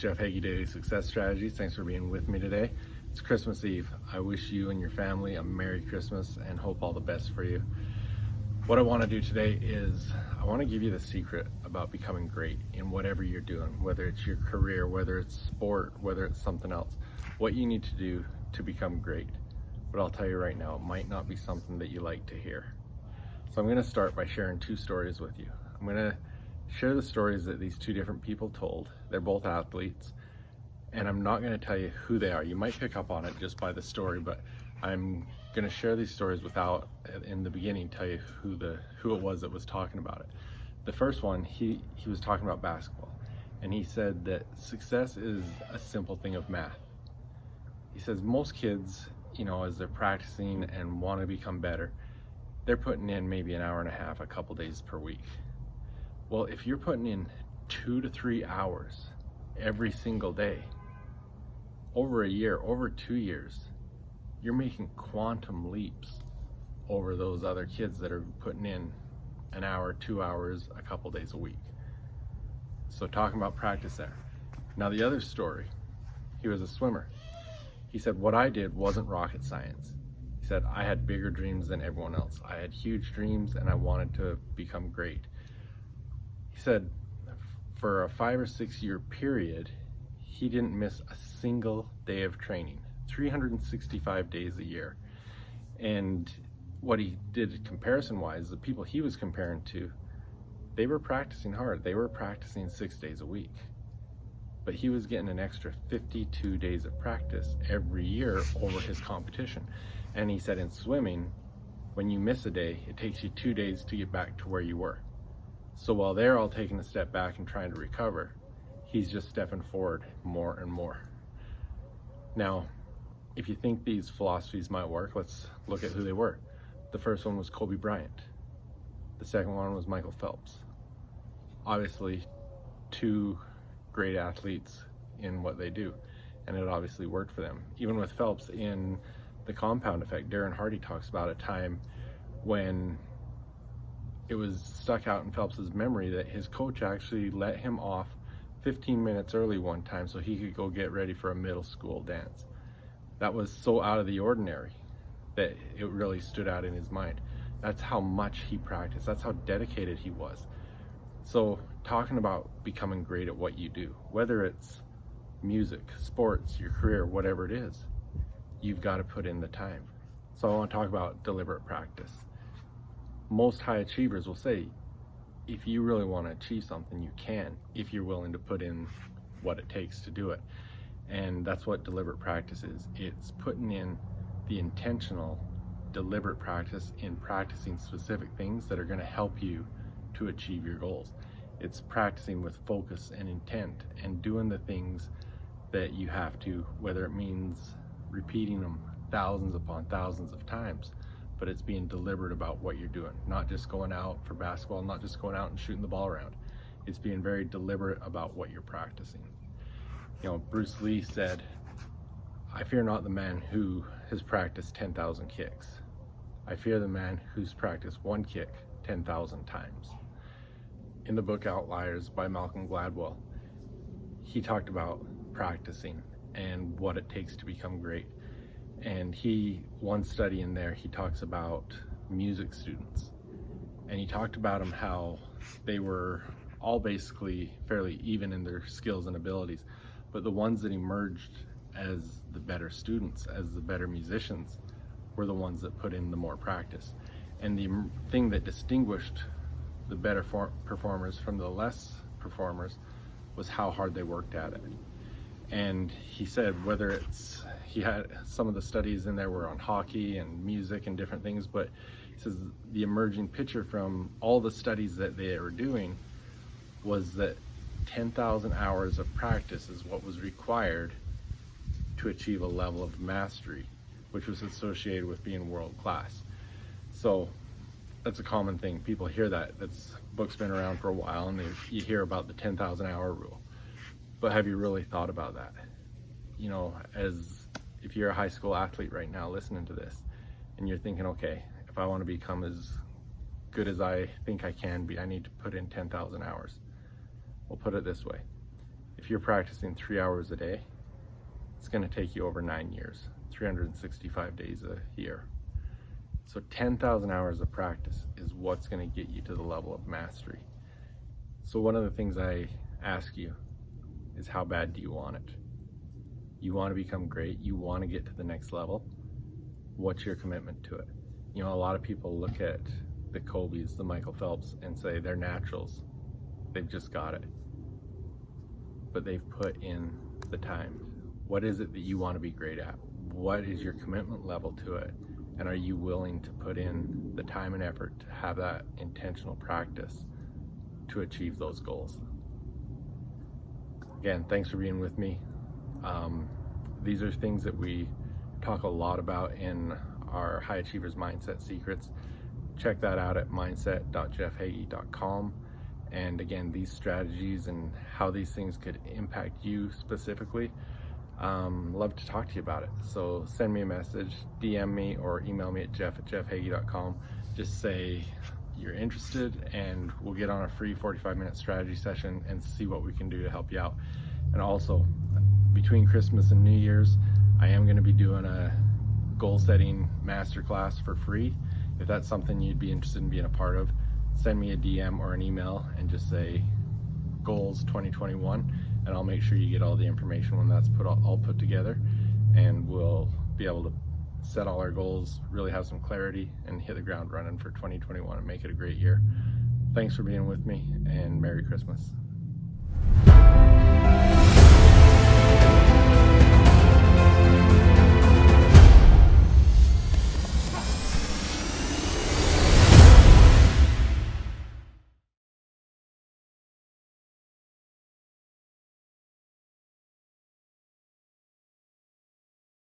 Jeff Heggie, Daily Success Strategies. Thanks for being with me today. It's Christmas Eve. I wish you and your family a Merry Christmas and hope all the best for you. What I want to do today is I want to give you the secret about becoming great in whatever you're doing, whether it's your career, whether it's sport, whether it's something else. What you need to do to become great. But I'll tell you right now, it might not be something that you like to hear. So I'm going to start by sharing two stories with you. I'm going to share the stories that these two different people told. They're both athletes, and I'm not going to tell you who they are. You might pick up on it just by the story, but I'm going to share these stories without, in the beginning, tell you who it was that was talking about it. The first one, he was talking about basketball, and he said that success is a simple thing of math. He says most kids, as they're practicing and want to become better, they're putting in maybe an hour and a half, a couple days per week. Well, if you're putting in 2 to 3 hours every single day, over a year, over 2 years, you're making quantum leaps over those other kids that are putting in an hour, 2 hours, a couple days a week. So talking about practice there. Now the other story, he was a swimmer. He said, what I did wasn't rocket science. He said, I had bigger dreams than everyone else. I had huge dreams and I wanted to become great. He said for a 5 or 6 year period, he didn't miss a single day of training, 365 days a year. And what he did comparison wise, the people he was comparing to, they were practicing hard. They were practicing 6 days a week. But he was getting an extra 52 days of practice every year over his competition. And he said in swimming, when you miss a day, it takes you 2 days to get back to where you were. So while they're all taking a step back and trying to recover, he's just stepping forward more and more. Now, if you think these philosophies might work, let's look at who they were. The first one was Kobe Bryant. The second one was Michael Phelps. Obviously, two great athletes in what they do, and it obviously worked for them. Even with Phelps, in the compound effect, Darren Hardy talks about a time when it was stuck out in Phelps's memory that his coach actually let him off 15 minutes early one time so he could go get ready for a middle school dance. That was so out of the ordinary that it really stood out in his mind. That's how much he practiced. That's how dedicated he was. So talking about becoming great at what you do, whether it's music, sports, your career, whatever it is, you've got to put in the time. So I want to talk about deliberate practice. Most high achievers will say, if you really want to achieve something, you can, if you're willing to put in what it takes to do it. And that's what deliberate practice is. It's putting in the intentional, deliberate practice in practicing specific things that are going to help you to achieve your goals. It's practicing with focus and intent and doing the things that you have to, whether it means repeating them thousands upon thousands of times, but it's being deliberate about what you're doing, not just going out for basketball, not just going out and shooting the ball around. It's being very deliberate about what you're practicing. Bruce Lee said, I fear not the man who has practiced 10,000 kicks. I fear the man who's practiced one kick 10,000 times. In the book Outliers by Malcolm Gladwell, he talked about practicing and what it takes to become great. And one study in there, he talks about music students. And he talked about them how they were all basically fairly even in their skills and abilities. But the ones that emerged as the better students, as the better musicians, were the ones that put in the more practice. And the thing that distinguished the better performers from the less performers was how hard they worked at it. And he said he had some of the studies in there were on hockey and music and different things, but he says the emerging picture from all the studies that they were doing was that 10,000 hours of practice is what was required to achieve a level of mastery, which was associated with being world class. So that's a common thing. People hear that. That's book's been around for a while, and you hear about the 10,000 hour rule. But have you really thought about that? As if you're a high school athlete right now listening to this, and you're thinking, okay, if I want to become as good as I think I can be, I need to put in 10,000 hours. We'll put it this way. If you're practicing 3 hours a day, it's going to take you over 9 years, 365 days a year. So 10,000 hours of practice is what's going to get you to the level of mastery. So one of the things I ask you is, how bad do you want it? You want to become great, you want to get to the next level. What's your commitment to it? You know, a lot of people look at the Kobe's, the Michael Phelps, and say they're naturals. They've just got it. But they've put in the time. What is it that you want to be great at? What is your commitment level to it? And are you willing to put in the time and effort to have that intentional practice to achieve those goals? Again, thanks for being with me. These are things that we talk a lot about in our High Achievers Mindset Secrets. Check that out at mindset.jeffheggie.com. And again, these strategies and how these things could impact you specifically, love to talk to you about it. So send me a message, DM me, or email me at jeff@jeffheggie.com. Just say you're interested, and we'll get on a free 45-minute strategy session and see what we can do to help you out. And also, between Christmas and New Year's, I am going to be doing a goal setting masterclass for free. If that's something you'd be interested in being a part of, send me a DM or an email and just say goals 2021, and I'll make sure you get all the information when that's all put together, and we'll be able to set all our goals, really have some clarity, and hit the ground running for 2021 and make it a great year. Thanks for being with me, and Merry Christmas.